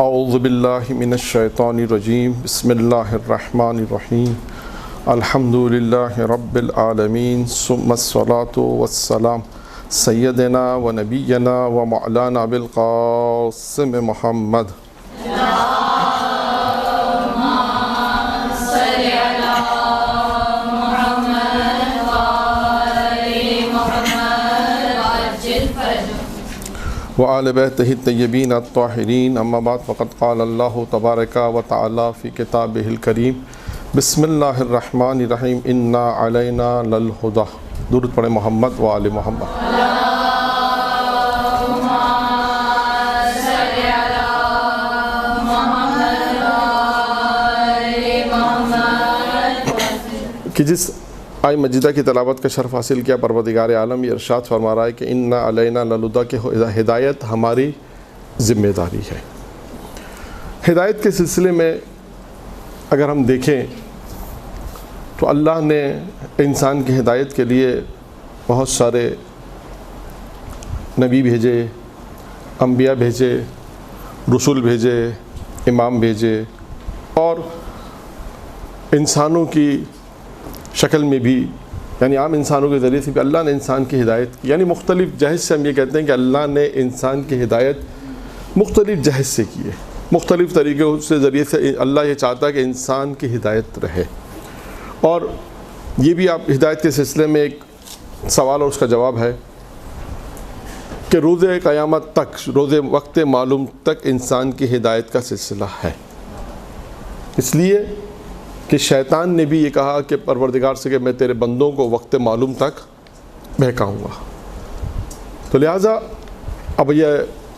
اعوذ باللہ من الشیطان الرجیم بسم اللہ الرحمن الرحیم الحمد للہ رب العالمین ثم الصلاۃ والسلام سیدنا و نبینا و مولانا ابوالقاسم محمد وآل بیتہ الطیبین الطاہرین اما بعد فقد قال اللہ تبارک و تعالی فی کتابہ الکریم بسم اللہ الرحمن الرحیم انا علینا للہدی. درود پڑھیں محمد و آل محمد. کہ جس آئی مجیدہ کی تلاوت کا شرف حاصل کیا پروردگار عالم یہ ارشاد فرما رہا ہے کہ انا علینا للہدی کہ ہدایت ہماری ذمہ داری ہے. ہدایت کے سلسلے میں اگر ہم دیکھیں تو اللہ نے انسان کی ہدایت کے لیے بہت سارے نبی بھیجے، انبیاء بھیجے، رسول بھیجے، امام بھیجے، اور انسانوں کی شکل میں بھی یعنی عام انسانوں کے ذریعے سے بھی اللہ نے انسان کی ہدایت کی. یعنی مختلف جہت سے ہم یہ کہتے ہیں کہ اللہ نے انسان کی ہدایت مختلف جہت سے کی ہے، مختلف طریقوں سے ذریعے سے اللہ یہ چاہتا ہے کہ انسان کی ہدایت رہے. اور یہ بھی آپ ہدایت کے سلسلے میں ایک سوال اور اس کا جواب ہے کہ روز قیامت تک، روز وقت معلوم تک انسان کی ہدایت کا سلسلہ ہے. اس لیے کہ شیطان نے بھی یہ کہا کہ پروردگار سے کہ میں تیرے بندوں کو وقت معلوم تک بہکاؤں گا. تو لہٰذا اب یہ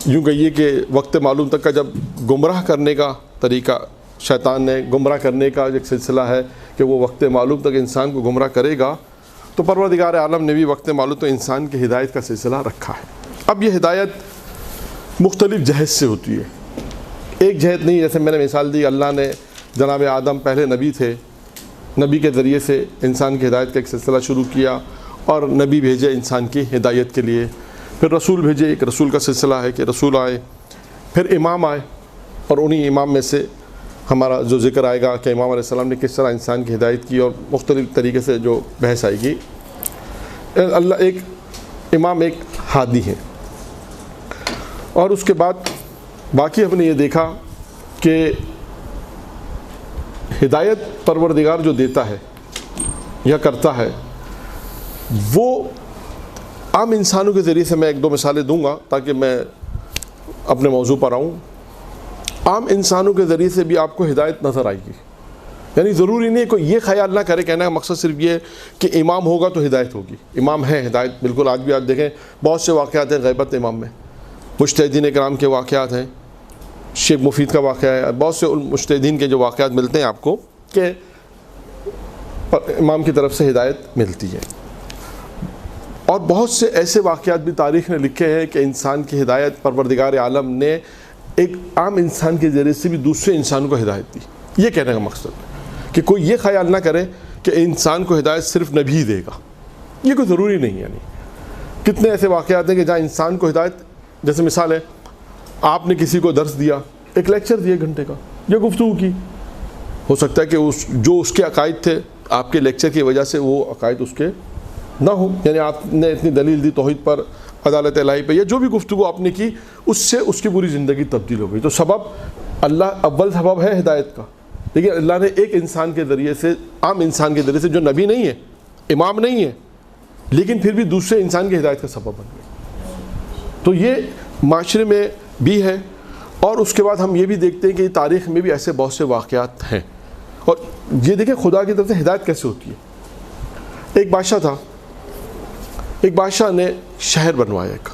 یوں کہیے کہ وقت معلوم تک کا جب گمراہ کرنے کا طریقہ، شیطان نے گمراہ کرنے کا ایک سلسلہ ہے کہ وہ وقت معلوم تک انسان کو گمراہ کرے گا، تو پروردگار عالم نے بھی وقت معلوم تک انسان کی ہدایت کا سلسلہ رکھا ہے. اب یہ ہدایت مختلف جہت سے ہوتی ہے، ایک جہت نہیں. جیسے میں نے مثال دی، اللہ نے جناب آدم پہلے نبی تھے، نبی کے ذریعے سے انسان کی ہدایت کا ایک سلسلہ شروع کیا، اور نبی بھیجے انسان کی ہدایت کے لیے. پھر رسول بھیجے، ایک رسول کا سلسلہ ہے کہ رسول آئے. پھر امام آئے، اور انہی امام میں سے ہمارا جو ذکر آئے گا کہ امام علیہ السلام نے کس طرح انسان کی ہدایت کی، اور مختلف طریقے سے جو بحث آئے گی. اللہ ایک امام، ایک ہادی ہے. اور اس کے بعد باقی ہم نے یہ دیکھا کہ ہدایت پروردگار جو دیتا ہے یا کرتا ہے، وہ عام انسانوں کے ذریعے سے میں ایک دو مثالیں دوں گا تاکہ میں اپنے موضوع پر آؤں. عام انسانوں کے ذریعے سے بھی آپ کو ہدایت نظر آئے گی. یعنی ضروری نہیں کوئی یہ خیال نہ کرے، کہنے کا مقصد صرف یہ کہ امام ہوگا تو ہدایت ہوگی. امام ہے، ہدایت بالکل. آج بھی آپ دیکھیں بہت سے واقعات ہیں غیبت امام میں، مجتہدین کرام کے واقعات ہیں، شیخ مفید کا واقعہ ہے، بہت سے مجتہدین کے جو واقعات ملتے ہیں آپ کو کہ امام کی طرف سے ہدایت ملتی ہے. اور بہت سے ایسے واقعات بھی تاریخ نے لکھے ہیں کہ انسان کی ہدایت پروردگار عالم نے ایک عام انسان کے ذریعے سے بھی دوسرے انسان کو ہدایت دی. یہ کہنے کا مقصد کہ کوئی یہ خیال نہ کرے کہ انسان کو ہدایت صرف نبی ہی دے گا، یہ کوئی ضروری نہیں. یعنی کتنے ایسے واقعات ہیں کہ جہاں انسان کو ہدایت، جیسے مثال ہے آپ نے کسی کو درس دیا، ایک لیکچر دیا 1 گھنٹے کا، یا گفتگو کی، ہو سکتا ہے کہ جو اس کے عقائد تھے آپ کے لیکچر کی وجہ سے وہ عقائد اس کے نہ ہو. یعنی آپ نے اتنی دلیل دی توحید پر، عدالت الہی پہ، یا جو بھی گفتگو آپ نے کی، اس سے اس کی پوری زندگی تبدیل ہو گئی. تو سبب اللہ اول سبب ہے ہدایت کا، لیکن اللہ نے ایک انسان کے ذریعے سے، عام انسان کے ذریعے سے جو نبی نہیں ہے، امام نہیں ہے، لیکن پھر بھی دوسرے انسان کی ہدایت کا سبب بن گئی. تو یہ معاشرے میں بھی ہے. اور اس کے بعد ہم یہ بھی دیکھتے ہیں کہ تاریخ میں بھی ایسے بہت سے واقعات ہیں. اور یہ دیکھیں خدا کی طرف سے ہدایت کیسے ہوتی ہے. ایک بادشاہ تھا، ایک بادشاہ نے شہر بنوایا ایک،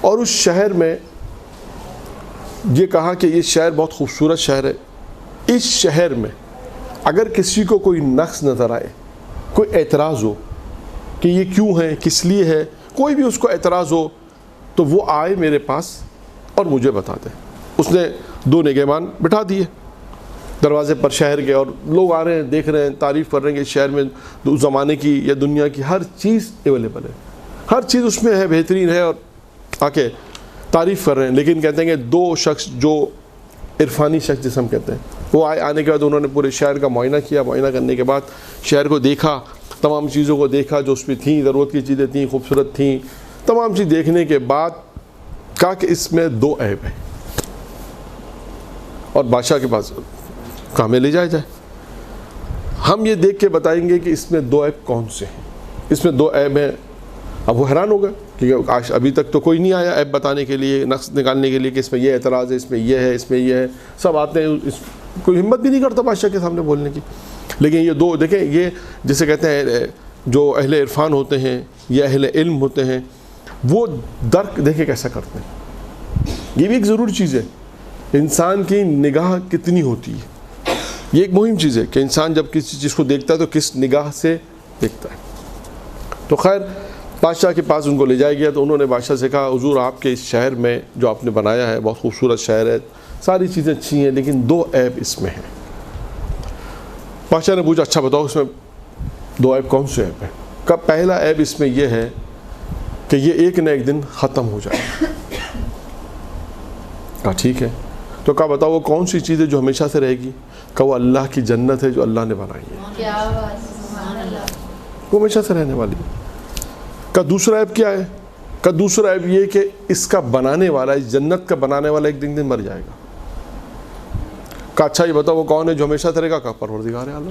اور اس شہر میں یہ کہا کہ یہ شہر بہت خوبصورت شہر ہے. اس شہر میں اگر کسی کو کوئی نقص نظر آئے، کوئی اعتراض ہو کہ یہ کیوں ہے، کس لیے ہے، کوئی بھی اس کو اعتراض ہو، تو وہ آئے میرے پاس اور مجھے بتا دے. اس نے 2 نگہبان بٹھا دیے دروازے پر شہر کے، اور لوگ آ رہے ہیں، دیکھ رہے ہیں، تعریف کر رہے ہیں کہ شہر میں اس زمانے کی یا دنیا کی ہر چیز اویلیبل ہے، ہر چیز اس میں ہے، بہترین ہے. اور آ کے تعریف کر رہے ہیں، لیکن کہتے ہیں کہ دو شخص جو عرفانی شخص جسے ہم کہتے ہیں، وہ آنے کے بعد انہوں نے پورے شہر کا معائنہ کیا، معائنہ کرنے کے بعد شہر کو دیکھا، تمام چیزوں کو دیکھا جو اس میں تھیں، ضرورت کی چیزیں تھیں، خوبصورت تھیں، تمام چیز دیکھنے کے بعد کہا کہ اس میں 2 عیب ہیں، اور بادشاہ کے پاس کہاں میں لے جائے ہم یہ دیکھ کے بتائیں گے کہ اس میں 2 عیب کون سے ہیں، اس میں 2 عیب ہیں۔ اب وہ حیران ہو گئے کیونکہ ابھی تک تو کوئی نہیں آیا عیب بتانے کے لیے، نقص نکالنے کے لیے کہ اس میں یہ اعتراض ہے، اس میں یہ ہے، اس میں یہ ہے، سب آتے ہیں، کوئی ہمت بھی نہیں کرتا بادشاہ کے سامنے بولنے کی۔ لیکن یہ 2 دیکھیں، یہ جسے کہتے ہیں جو اہل عرفان ہوتے ہیں یا اہل علم ہوتے ہیں، وہ درک دیکھیں کیسا کرتے ہیں۔ یہ بھی ایک ضروری چیز ہے، انسان کی نگاہ کتنی ہوتی ہے، یہ ایک مہم چیز ہے کہ انسان جب کسی چیز کو دیکھتا ہے تو کس نگاہ سے دیکھتا ہے۔ تو خیر بادشاہ کے پاس ان کو لے جایا گیا، تو انہوں نے بادشاہ سے کہا حضور آپ کے اس شہر میں جو آپ نے بنایا ہے بہت خوبصورت شہر ہے، ساری چیزیں اچھی ہیں، لیکن 2 عیب اس میں ہیں۔ بادشاہ نے پوچھا اچھا بتاؤ اس میں 2 عیب کون سے عیب ہیں؟ کا پہلا عیب اس میں یہ ہے کہ یہ ایک نہ ایک دن ختم ہو جائے گا۔ کہا ٹھیک ہے، تو کہا بتاؤ وہ کون سی چیز ہے جو ہمیشہ سے رہے گی؟ کہا وہ اللہ کی جنت ہے جو اللہ نے بنائی ہے، وہ ہمیشہ سے رہنے والی ہے۔ کا دوسرا عیب کیا ہے؟ کا دوسرا عیب یہ کہ اس کا بنانے والا، اس جنت کا بنانے والا ایک دن مر جائے گا۔ کہا اچھا یہ بتاؤ وہ کون ہے جو ہمیشہ سے رہے گا؟ کہا پروردگار عالم،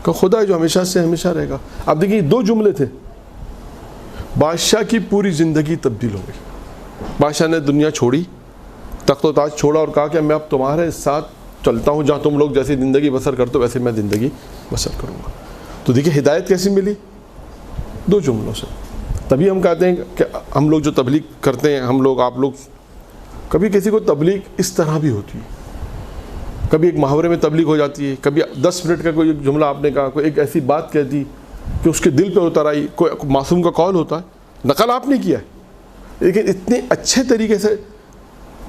کہ خدا ہے جو ہمیشہ سے ہمیشہ رہے گا۔ اب دیکھیے 2 جملے تھے، بادشاہ کی پوری زندگی تبدیل ہو گئی۔ بادشاہ نے دنیا چھوڑی، تخت و تاج چھوڑا اور کہا کہ میں اب تمہارے ساتھ چلتا ہوں، جہاں تم لوگ جیسی زندگی بسر کرتے ہو ویسے میں زندگی بسر کروں گا۔ تو دیکھیے ہدایت کیسی ملی؟ 2 جملوں سے۔ تبھی ہم کہتے ہیں کہ ہم لوگ جو تبلیغ کرتے ہیں، ہم لوگ آپ لوگ، کبھی کسی کو تبلیغ اس طرح بھی ہوتی ہے، کبھی ایک محاورے میں تبلیغ ہو جاتی ہے، کبھی 10 منٹ کا کوئی جملہ آپ نے کہا، کوئی ایک ایسی بات کہہ دی کہ اس کے دل پہ اتر آئی، کوئی معصوم کا قول ہوتا ہے، نقل آپ نے کیا ہے، لیکن اتنے اچھے طریقے سے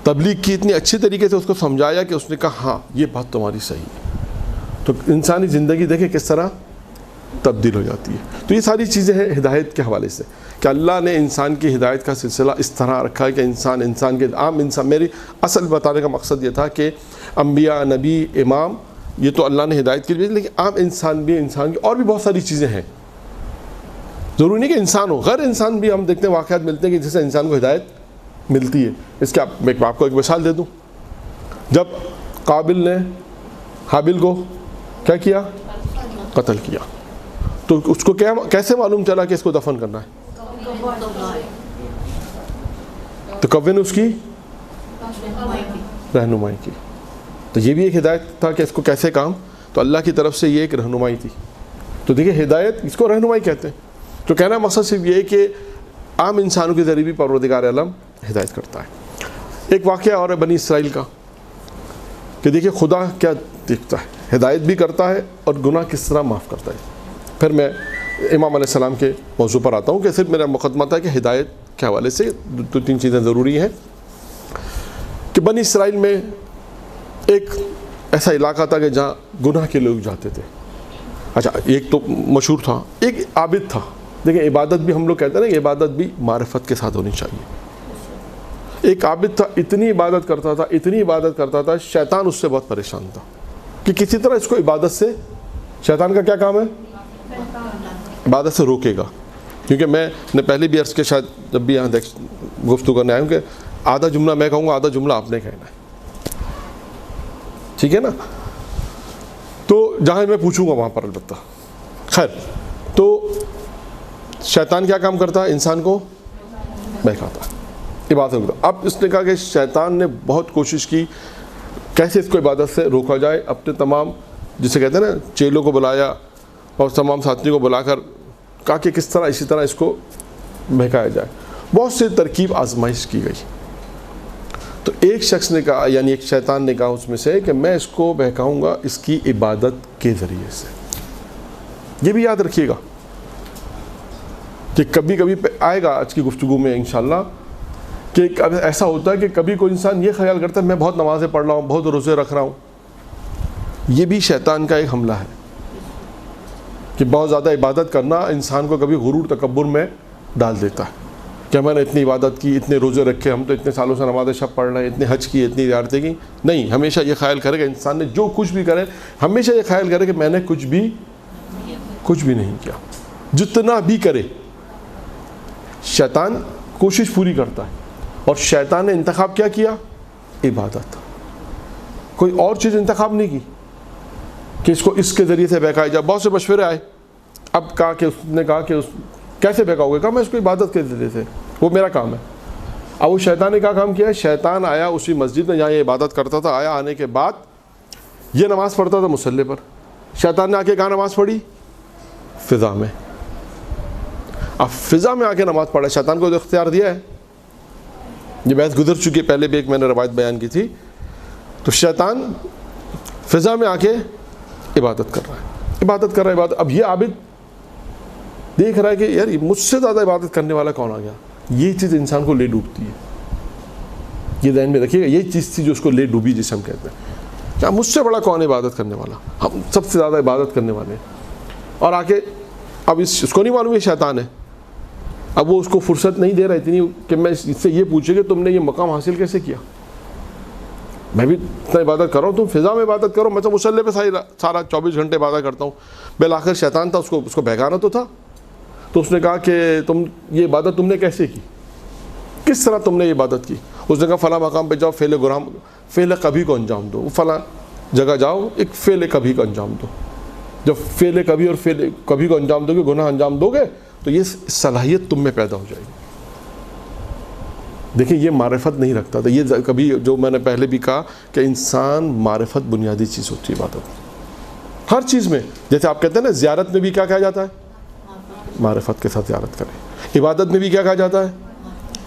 تبلیغ کی، اتنے اچھے طریقے سے اس کو سمجھایا کہ اس نے کہا ہاں یہ بات تمہاری صحیح ہے۔ تو انسانی زندگی دیکھیں کس طرح تبدیل ہو جاتی ہے۔ تو یہ ساری چیزیں ہیں ہدایت کے حوالے سے کہ اللہ نے انسان کی ہدایت کا سلسلہ اس طرح رکھا ہے کہ انسان کے عام انسان، میری اصل بتانے کا مقصد یہ تھا کہ انبیاء، نبی، امام، یہ تو اللہ نے ہدایت کے لیے، لیکن عام انسان بھی، انسان کی اور بھی بہت ساری چیزیں ہیں، ضروری نہیں کہ انسان ہو، غیر انسان بھی ہم دیکھتے ہیں واقعات ملتے ہیں کہ جس سے انسان کو ہدایت ملتی ہے۔ اس کے میں آپ کو ایک مثال دے دوں، جب قابل نے حابل کو کیا کیا؟ قتل کیا، تو اس کو کیسے معلوم چلا کہ اس کو دفن کرنا ہے؟ تو کون نے اس کی رہنمائی کی۔ تو یہ بھی ایک ہدایت تھا کہ اس کو کیسے کام، تو اللہ کی طرف سے یہ ایک رہنمائی تھی۔ تو دیکھیے ہدایت اس کو رہنمائی کہتے ہیں۔ تو کہنا مقصد صرف یہ ہے کہ عام انسانوں کے ذریعے بھی پروردگار عالم ہدایت کرتا ہے۔ ایک واقعہ اور ہے بنی اسرائیل کا کہ دیکھیے خدا کیا دیکھتا ہے، ہدایت بھی کرتا ہے اور گناہ کس طرح معاف کرتا ہے۔ پھر میں امام علیہ السلام کے موضوع پر آتا ہوں کہ صرف میرا مقدمہ تھا کہ ہدایت کے حوالے سے 2-3 چیزیں ضروری ہیں کہ بنی اسرائیل میں ایک ایسا علاقہ تھا کہ جہاں گناہ کے لوگ جاتے تھے۔ اچھا ایک تو مشہور تھا، ایک عابد تھا۔ دیکھیں عبادت بھی ہم لوگ کہتے ہیں نا کہ عبادت بھی معرفت کے ساتھ ہونی چاہیے۔ ایک عابد تھا، اتنی عبادت کرتا تھا، شیطان اس سے بہت پریشان تھا کہ کسی طرح اس کو عبادت سے، شیطان کا کیا کام ہے؟ عبادت سے روکے گا۔ کیونکہ میں نے پہلے بھی عرض کے شاید جب بھی یہاں گفتگو کرنے آیا ہوں کہ آدھا جملہ میں کہوں گا، آدھا جملہ آپ نے کہنا ہے، ٹھیک ہے نا؟ تو جہاں میں پوچھوں گا وہاں پر البتہ۔ خیر، تو شیطان کیا کام کرتا ہے؟ انسان کو بہکاتا ہے، عبادت کرتا۔ اب اس نے کہا کہ شیطان نے بہت کوشش کی کیسے اس کو عبادت سے روکا جائے، اپنے تمام جسے کہتے ہیں نا چیلوں کو بلایا اور تمام ساتھیوں کو بلا کر کہا کہ کس طرح اسی طرح اس کو بہکایا جائے۔ بہت سے ترکیب آزمائش کی گئی۔ تو ایک شخص نے کہا، یعنی ایک شیطان نے کہا اس میں سے کہ میں اس کو بہکاؤں گا اس کی عبادت کے ذریعے سے۔ یہ بھی یاد رکھیے گا کہ کبھی کبھی آئے گا آج کی گفتگو میں انشاءاللہ کہ ایسا ہوتا ہے کہ کبھی کوئی انسان یہ خیال کرتا ہے میں بہت نمازیں پڑھ رہا ہوں، بہت روزے رکھ رہا ہوں۔ یہ بھی شیطان کا ایک حملہ ہے کہ بہت زیادہ عبادت کرنا انسان کو کبھی غرور تکبر میں ڈال دیتا ہے۔ کہ میں نے اتنی عبادت کی, اتنے روزے رکھے, ہم تو اتنے سالوں سے نماز شب پڑھ رہے ہیں, اتنے حج کی, اتنی زیارتیں کی. نہیں, ہمیشہ یہ خیال کرے کہ انسان نے جو کچھ بھی کرے, ہمیشہ یہ خیال کرے کہ میں نے کچھ بھی نہیں کیا. جتنا بھی کرے شیطان کوشش پوری کرتا ہے, اور شیطان نے انتخاب کیا کیا؟ عبادت. کوئی اور چیز انتخاب نہیں کی کہ اس کو اس کے ذریعے سے بہکایا جائے. بہت سے مشورے آئے, اب کہا کہ اس نے کہا کہ کیسے بہکاؤ گے؟ کہا میں اس کو عبادت کے ذریعے سے, وہ میرا کام ہے. اب وہ شیطان نے کیا کام کیا ہے؟ شیطان آیا اسی مسجد میں جہاں یہ عبادت کرتا تھا, آیا, آنے کے بعد یہ نماز پڑھتا تھا مصلی پر. شیطان نے آ کے کہاں نماز پڑھی؟ فضا میں. اب فضا میں آ کے نماز پڑھا, شیطان کو تو اختیار دیا ہے. یہ بحث گزر چکی ہے, پہلے بھی ایک میں نے روایت بیان کی تھی. تو شیطان فضا میں آ کے عبادت کر رہا ہے. اب یہ عابد دیکھ رہا ہے کہ یار مجھ سے زیادہ عبادت کرنے والا کون آ گیا. یہ چیز انسان کو لے ڈوبتی ہے. یہ ذہن میں رکھیے گا, یہ چیز تھی جو اس کو لے ڈوبی, جسے ہم کہتے ہیں. کیا مجھ سے بڑا کون ہے عبادت کرنے والا؟ ہم سب سے زیادہ عبادت کرنے والے ہیں. اور آ کے اب اس کو نہیں معلوم یہ شیطان ہے. اب وہ اس کو فرصت نہیں دے رہا اتنی کہ میں اس سے یہ پوچھے کہ تم نے یہ مقام حاصل کیسے کیا. میں بھی اتنا عبادت کر رہا ہوں, تم فضا میں عبادت کرو, میں تو مصلی پہ سارا 24 گھنٹے عبادت کرتا ہوں. بالآخر شیطان تھا, اس کو بہکانا تو تھا. تو اس نے کہا کہ تم یہ عبادت تم نے کیسے کی, کس طرح تم نے یہ عبادت کی؟ اس نے کہا فلاں مقام پہ جاؤ, فعل کبھی کو انجام دو. فلاں جگہ جاؤ, ایک فعل کبھی کو انجام دو. جب فعل کبھی اور فعل کبھی کو انجام دو گے, گناہ انجام دو گے, تو یہ صلاحیت تم میں پیدا ہو جائے گی. دیکھیں یہ معرفت نہیں رکھتا تھا. یہ کبھی جو میں نے پہلے بھی کہا کہ انسان معرفت بنیادی چیز ہوتی ہے عبادت ہر چیز میں. جیسے آپ کہتے ہیں نا زیارت میں بھی کیا کہا جاتا ہے؟ معرفت کے ساتھ زیارت کریں. عبادت میں بھی کیا کہا جاتا ہے؟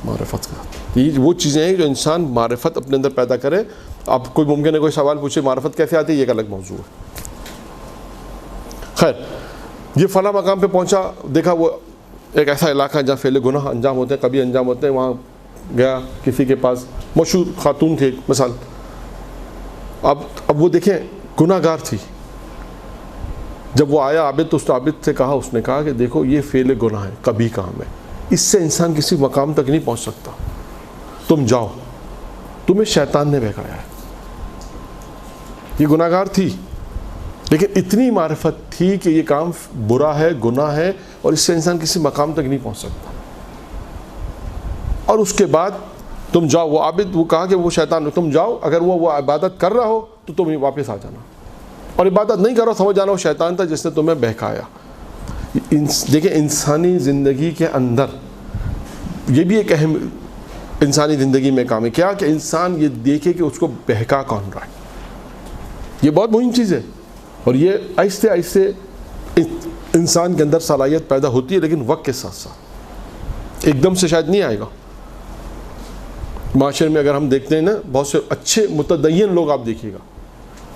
معرفت کے ساتھ. یہ وہ چیزیں ہیں جو انسان معرفت اپنے اندر پیدا کرے. آپ کوئی ممکن ہے کوئی سوال پوچھے معرفت کیسے آتی ہے, یہ ایک الگ موضوع ہے. خیر, یہ فلاں مقام پہ پہنچا, دیکھا وہ ایک ایسا علاقہ ہے جہاں فعل گناہ انجام ہوتے ہیں, کبھی انجام ہوتے ہیں. وہاں گیا کسی کے پاس, مشہور خاتون تھی مثال. اب وہ دیکھیں گناہ گار تھی. جب وہ آیا عابد, تو اس عابد سے کہا, اس نے کہا کہ دیکھو یہ فعل گناہ ہے, کبھی کام ہے, اس سے انسان کسی مقام تک نہیں پہنچ سکتا. تم جاؤ, تمہیں شیطان نے بہکایا ہے. یہ گناہ گار تھی, لیکن اتنی معرفت تھی کہ یہ کام برا ہے, گناہ ہے, اور اس سے انسان کسی مقام تک نہیں پہنچ سکتا. اور اس کے بعد تم جاؤ, وہ عابد, وہ کہا کہ وہ شیطان, تم جاؤ, اگر وہ عبادت کر رہا ہو تو تم واپس آ جانا, اور عبادت نہیں کرو سمجھ جانا وہ شیطان تھا جس نے تمہیں بہکایا. دیکھیں انسانی زندگی کے اندر یہ بھی ایک اہم انسانی زندگی میں کام ہے, کیا کہ انسان یہ دیکھے کہ اس کو بہکا کون رہا ہے. یہ بہت مہم چیز ہے, اور یہ آہستہ آہستہ انسان کے اندر صلاحیت پیدا ہوتی ہے, لیکن وقت کے ساتھ ساتھ ایک دم سے شاید نہیں آئے گا. معاشرے میں اگر ہم دیکھتے ہیں نا, بہت سے اچھے متدین لوگ آپ دیکھیے گا,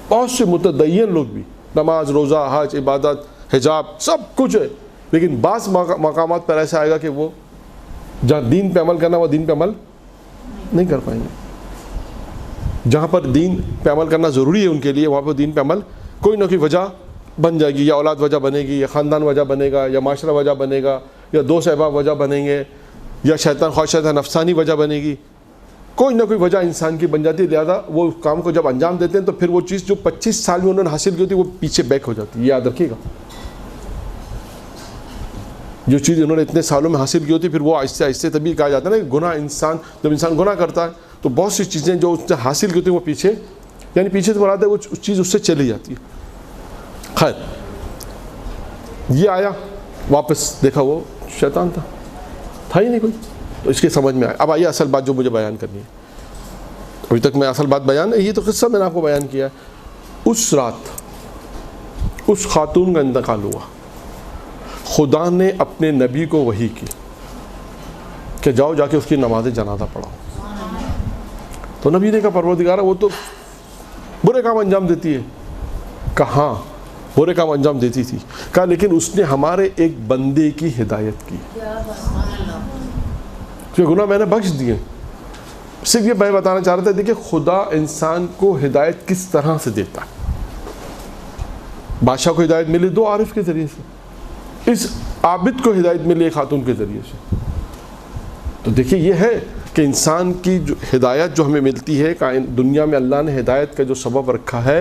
بہت سے متدین لوگ بھی, نماز, روزہ, حج, عبادت, حجاب, سب کچھ ہے, لیکن بعض مقامات پر ایسا آئے گا کہ وہ جہاں دین پہ عمل کرنا, وہ دین پہ عمل نہیں کر پائیں گے. جہاں پر دین پہ عمل کرنا ضروری ہے ان کے لیے, وہاں پر دین پہ عمل کوئی نہ کوئی وجہ بن جائے گی. یا اولاد وجہ بنے گی, یا خاندان وجہ بنے گا, یا معاشرہ وجہ بنے گا, یا دوست احباب وجہ بنیں گے, یا شیطان خواہشات نفسانی وجہ بنے گی. کوئی نہ کوئی وجہ انسان کی بن جاتی ہے. لہٰذا وہ کام کو جب انجام دیتے ہیں تو پھر وہ چیز جو 25 سال میں انہوں نے حاصل کی ہوتی ہے وہ پیچھے بیک ہو جاتی ہے. یہ یاد رکھیے گا, جو چیز انہوں نے اتنے سالوں میں حاصل کی ہوتی ہے پھر وہ آہستہ آہستہ, تبھی کہا جاتا ہے نا کہ گناہ انسان, جب انسان گناہ کرتا ہے تو بہت سی چیزیں جو اس نے حاصل کی ہوتی ہیں وہ پیچھے, یعنی پیچھے سے مراد ہے وہ چیز اس سے چلی جاتی ہے. خیر, یہ آیا واپس, دیکھا وہ شیطان تھا ہی نہیں کوئی, تو اس کے سمجھ میں آیا. اب آئیے اصل بات جو مجھے بیان کرنی ہے. ابھی تک میں اصل بات بیان, یہ تو قصہ میں نے آپ کو بیان کیا ہے. اس رات اس خاتون کا انتقال ہوا, خدا نے اپنے نبی کو وحی کی کہ جاؤ جا کے اس کی نماز جنازہ پڑھاؤ. تو نبی نے کہا پروردگارہ وہ تو برے کام انجام دیتی ہے. کہاں برے کام انجام دیتی تھی. کہا لیکن اس نے ہمارے ایک بندے کی ہدایت کی, کہ گناہ میں نے بخش دیے. صرف یہ میں بتانا چاہ رہا تھا, دیکھیں خدا انسان کو ہدایت کس طرح سے دیتا ہے. بادشاہ کو ہدایت ملی 2 عارف کے ذریعے سے, اس عابد کو ہدایت ملی ایک خاتون کے ذریعے سے. تو دیکھیے یہ ہے کہ انسان کی جو ہدایت جو ہمیں ملتی ہے دنیا میں اللہ نے ہدایت کا جو سبب رکھا ہے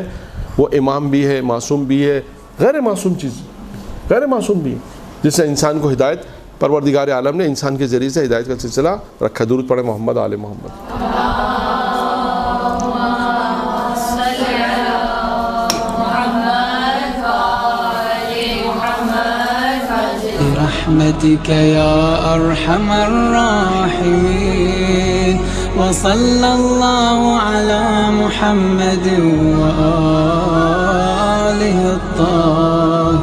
وہ امام بھی ہے، معصوم بھی ہے، غیر معصوم چیز، غیر معصوم بھی ہے، جس سے انسان کو ہدایت پروردگار عالم نے انسان کے ذریعے سے ہدایت کا سلسلہ رکھا. درود پڑھیں محمد آل محمد. برحمتك يا أرحم الراحمين وصلى الله على محمد وآله الطاهرين.